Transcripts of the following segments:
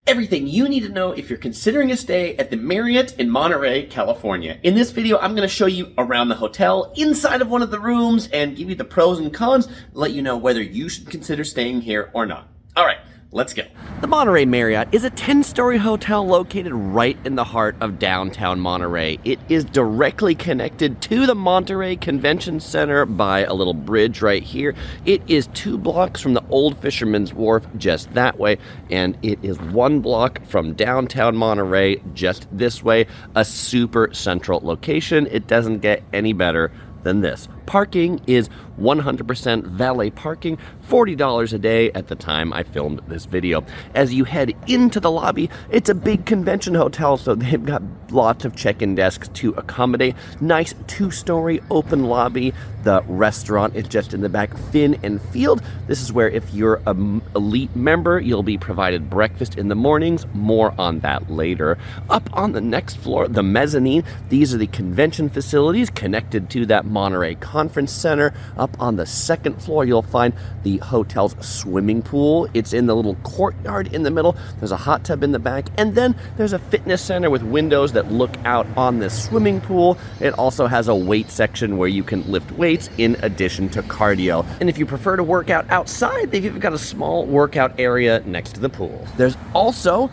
Everything you need to know if you're considering a stay at the Marriott in Monterey, California. In this video, I'm going to show you around the hotel, inside of one of the rooms, and give you the pros and cons, let you know whether you should consider staying here or not. All right, let's go. The Monterey Marriott is a 10-story hotel located right in the heart of downtown Monterey. It is directly connected to the Monterey Convention Center by a little bridge right here. It is 2 blocks from the old Fisherman's Wharf just that way, and it is 1 block from downtown Monterey just this way. A super central location. It doesn't get any better than this. Parking is 100% valet parking, $40 a day at the time I filmed this video. As you head into the lobby, it's a big convention hotel, so they've got lots of check-in desks to accommodate. Nice 2-story open lobby. The restaurant is just in the back, Fin and Field. This is where if you're an elite member, you'll be provided breakfast in the mornings. More on that later. Up on the next floor, the mezzanine, these are the convention facilities connected to that Monterey Conference Center. Up on the 2nd floor, you'll find the hotel's swimming pool. It's in the little courtyard in the middle. There's a hot tub in the back, and then there's a fitness center with windows that look out on the swimming pool. It also has a weight section where you can lift weights in addition to cardio. And if you prefer to work out outside, they've even got a small workout area next to the pool. There's also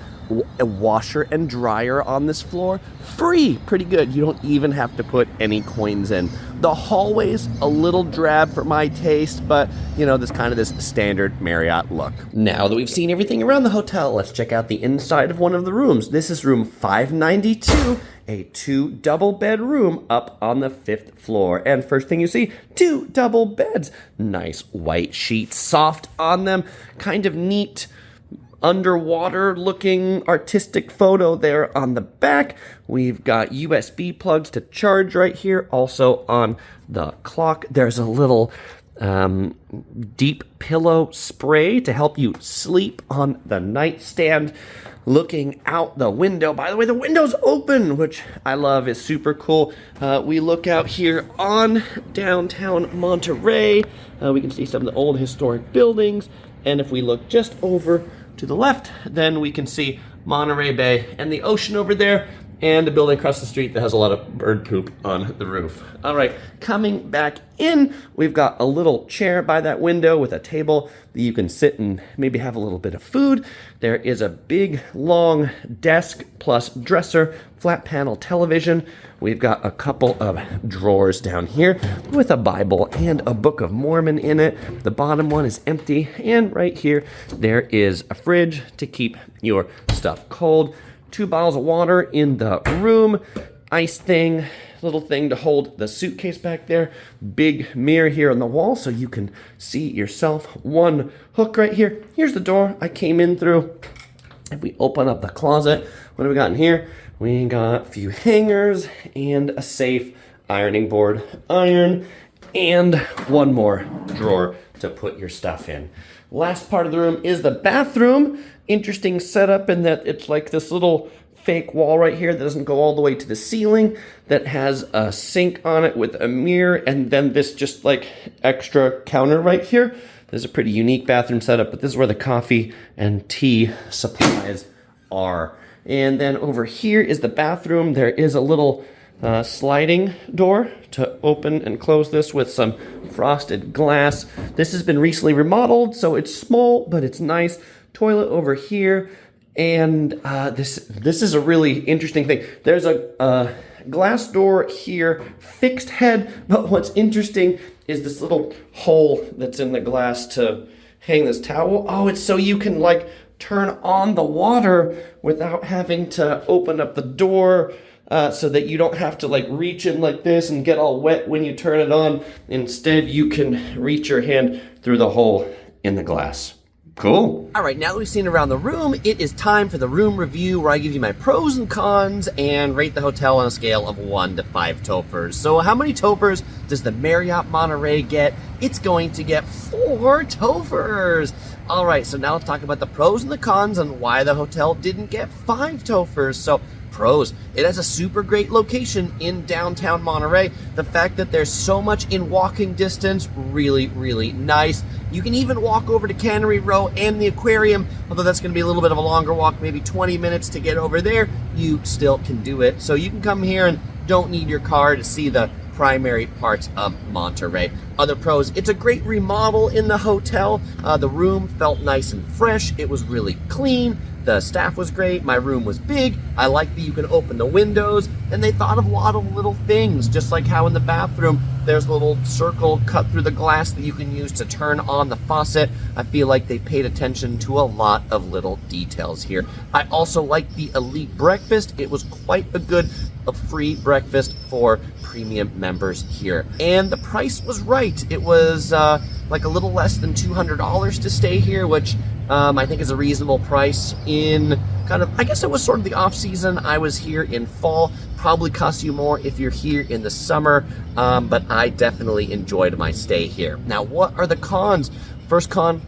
a washer and dryer on this floor, free. Pretty good. You don't even have to put any coins in. The hallway's a little drab for my taste, but you know, this standard Marriott look. Now that we've seen everything around the hotel, let's check out the inside of one of the rooms. This is room 592, a 2 double bed room up on the 5th floor. And first thing you see, 2 double beds. Nice white sheets, soft on them, kind of neat underwater looking artistic photo there on the back. We've got USB plugs to charge right here. Also on the clock, there's a little deep pillow spray to help you sleep on the nightstand. Looking out the window, by the way, the window's open, which I love, is super cool. We look out here on downtown Monterey. We can see some of the old historic buildings. And if we look just over to the left, then we can see Monterey Bay and the ocean over there, and a building across the street that has a lot of bird poop on the roof. All right, coming back in, we've got a little chair by that window with a table that you can sit and maybe have a little bit of food. There is a big, long desk plus dresser, flat panel television. We've got a couple of drawers down here with a Bible and a Book of Mormon in it. The bottom one is empty, and right here, there is a fridge to keep your stuff cold. 2 bottles of water in the room, ice thing, little thing to hold the suitcase back there, big mirror here on the wall so you can see yourself. 1 hook right here. Here's the door I came in through. If we open up the closet, what do we got in here? We got a few hangers and a safe, ironing board, iron, and 1 more drawer to put your stuff in. Last part of the room is the bathroom. Interesting setup in that it's like this little fake wall right here that doesn't go all the way to the ceiling, that has a sink on it with a mirror, and then this just like extra counter right here. This is a pretty unique bathroom setup, but this is where the coffee and tea supplies are. And then over here is the bathroom. There is a little sliding door to open and close this with some frosted glass. This has been recently remodeled, so it's small, but it's nice. Toilet over here, and this is a really interesting thing. There's a glass door here, fixed head, but what's interesting is this little hole that's in the glass to hang this towel. Oh, it's so you can like turn on the water without having to open up the door, so that you don't have to like reach in like this and get all wet when you turn it on. Instead, you can reach your hand through the hole in the glass. Cool. All right, now that we've seen around the room, it is time for the room review where I give you my pros and cons and rate the hotel on a scale of 1 to 5 Toppers. So how many Toppers does the Marriott Monterey get? it's going to get 4 Tofers. All right, so now let's talk about the pros and the cons and why the hotel didn't get 5 Tofers. So pros, it has a super great location in downtown Monterey. The fact that there's so much in walking distance, really, really nice. You can even walk over to Cannery Row and the aquarium, although that's going to be a little bit of a longer walk, maybe 20 minutes to get over there. You still can do it. So you can come here and don't need your car to see the primary parts of Monterey. Other pros, it's a great remodel in the hotel. The room felt nice and fresh. It was really clean. The staff was great. My room was big. I like that you can open the windows, and they thought of a lot of little things, just like how in the bathroom there's a little circle cut through the glass that you can use to turn on the faucet. I feel like they paid attention to a lot of little details here. I also like the elite breakfast. It was quite a free breakfast for premium members here. And the price was right. It was like a little less than $200 to stay here, which I think is a reasonable price in I guess it was sort of the off season. I was here in fall. Probably costs you more if you're here in the summer, but I definitely enjoyed my stay here. Now, what are the cons? First con,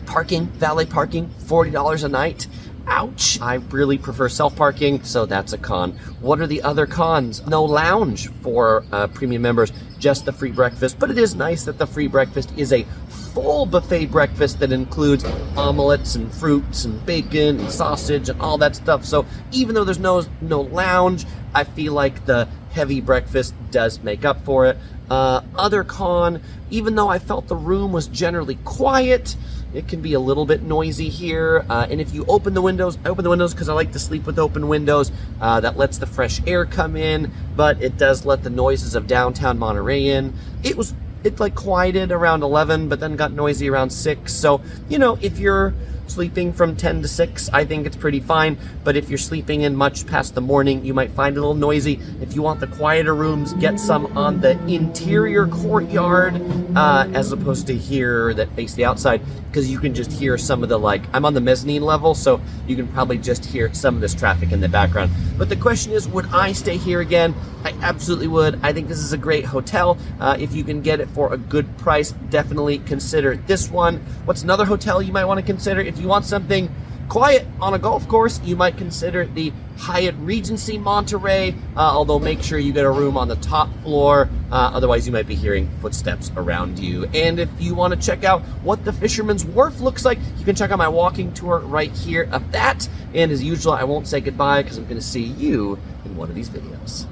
parking, valet parking, $40 a night. Ouch. I really prefer self-parking, so that's a con. What are the other cons? No lounge for premium members, just the free breakfast. But it is nice that the free breakfast is a full buffet breakfast that includes omelets and fruits and bacon and sausage and all that stuff. So even though there's no lounge, I feel like the heavy breakfast does make up for it. Other con, even though I felt the room was generally quiet, it can be a little bit noisy here. And if you open the windows, I open the windows because I like to sleep with open windows. That lets the fresh air come in, but it does let the noises of downtown Monterey in. It like quieted around 11, but then got noisy around 6. So, you know, if you're sleeping from 10 to 6, I think it's pretty fine. But if you're sleeping in much past the morning, you might find it a little noisy. If you want the quieter rooms, get some on the interior courtyard as opposed to here that face the outside, because you can just hear some of the, I'm on the mezzanine level, so you can probably just hear some of this traffic in the background. But the question is, would I stay here again? I absolutely would. I think this is a great hotel. If you can get it for a good price, definitely consider this one. What's another hotel you might want to consider? If you want something quiet on a golf course, you might consider the Hyatt Regency Monterey, although make sure you get a room on the top floor, otherwise you might be hearing footsteps around you. And if you want to check out what the Fisherman's Wharf looks like, you can check out my walking tour right here of that. And as usual, I won't say goodbye because I'm going to see you in one of these videos.